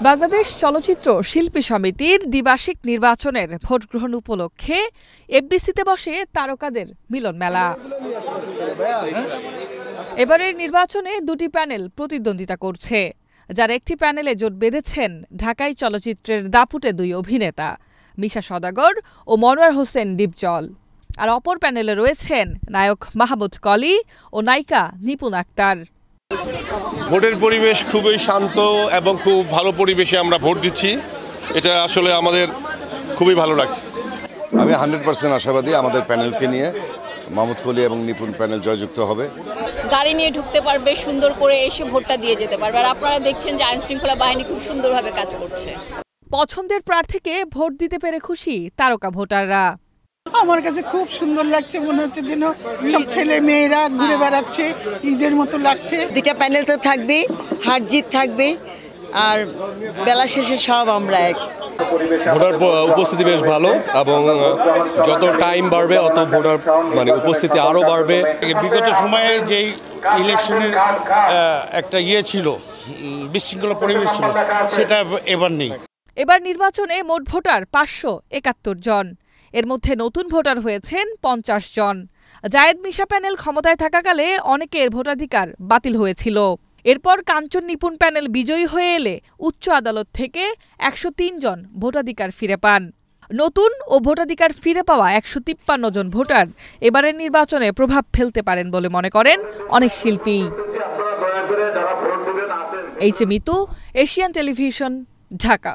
বাংলাদেশ চলচ্চিত্র শিল্পী সমিতির দ্বিবার্ষিক নির্বাচনের ভোট গ্রহণ উপলক্ষে এফডিসিতে বসে তারকাদের মিলন মেলা। এবারের নির্বাচনে দুটি প্যানেল প্রতিদ্বন্দ্বিতা করছে, যার একটি প্যানেলে জোট বেঁধেছেন ঢাকাই চলচ্চিত্রের দাপুটে দুই অভিনেতা মিশা সওদাগর ও মনোয়ার হোসেন ডিপজল। আর অপর প্যানেলে রয়েছেন নায়ক মাহমুদ কলি ও নায়িকা নিপুণ আক্তার। ভোটের পরিবেশ খুবই শান্ত এবং খুব ভালো পরিবেশে আমরা ভোট দিচ্ছি। এটা আসলে আমাদের খুবই ভালো লাগছে। আমি 100% আশাবাদী আমাদের প্যানেলকে নিয়ে মাহমুদ কলি এবং নিপুণ প্যানেল জয়যুক্ত হবে। গাড়ি নিয়ে ঢুকতে পারবে, সুন্দর করে এসে ভোটটা দিয়ে যেতে পারবে। আর আপনারা দেখছেন যে আইনশৃঙ্খলা বাহিনী খুব সুন্দরভাবে কাজ করছে। পছন্দের প্রার্থীকে ভোট দিতে পেরে খুশি তারকা ভোটাররা। আমার কাছে খুব সুন্দর লাগছে, মনে হচ্ছে যেন সব ছেলে মেয়েরা ঘুরে বেড়াচ্ছে, ঈদের মতো লাগছে। দুইটা প্যানেল তো থাকবে, হার জিত থাকবে, আর বেলা শেষে সব আমরা এক। ভোটার উপস্থিতি বেশ ভালো এবং যত টাইম বাড়বে অত ভোটার উপস্থিতি আরও বাড়বে। বিগত সময়ে যেই ইলেকশনের একটা ছিল, বিশৃঙ্খলা পরিবেশ ছিল, সেটা এবার নেই। এবার নির্বাচনে মোট ভোটার 571 জন। এর মধ্যে নতুন ভোটার হয়েছেন 50 জন। জায়েদ মিশা প্যানেল ক্ষমতায় থাকাকালে অনেকের ভোটাধিকার বাতিল হয়েছিল। এরপর কাঞ্চন নিপুণ প্যানেল বিজয়ী হয়ে এলে উচ্চ আদালত থেকে 103 জন ভোটাধিকার ফিরে পান। নতুন ও ভোটাধিকার ফিরে পাওয়া 153 জন ভোটার এবারের নির্বাচনে প্রভাব ফেলতে পারেন বলে মনে করেন অনেক শিল্পী। H Mitu, Asian television, Dhaka.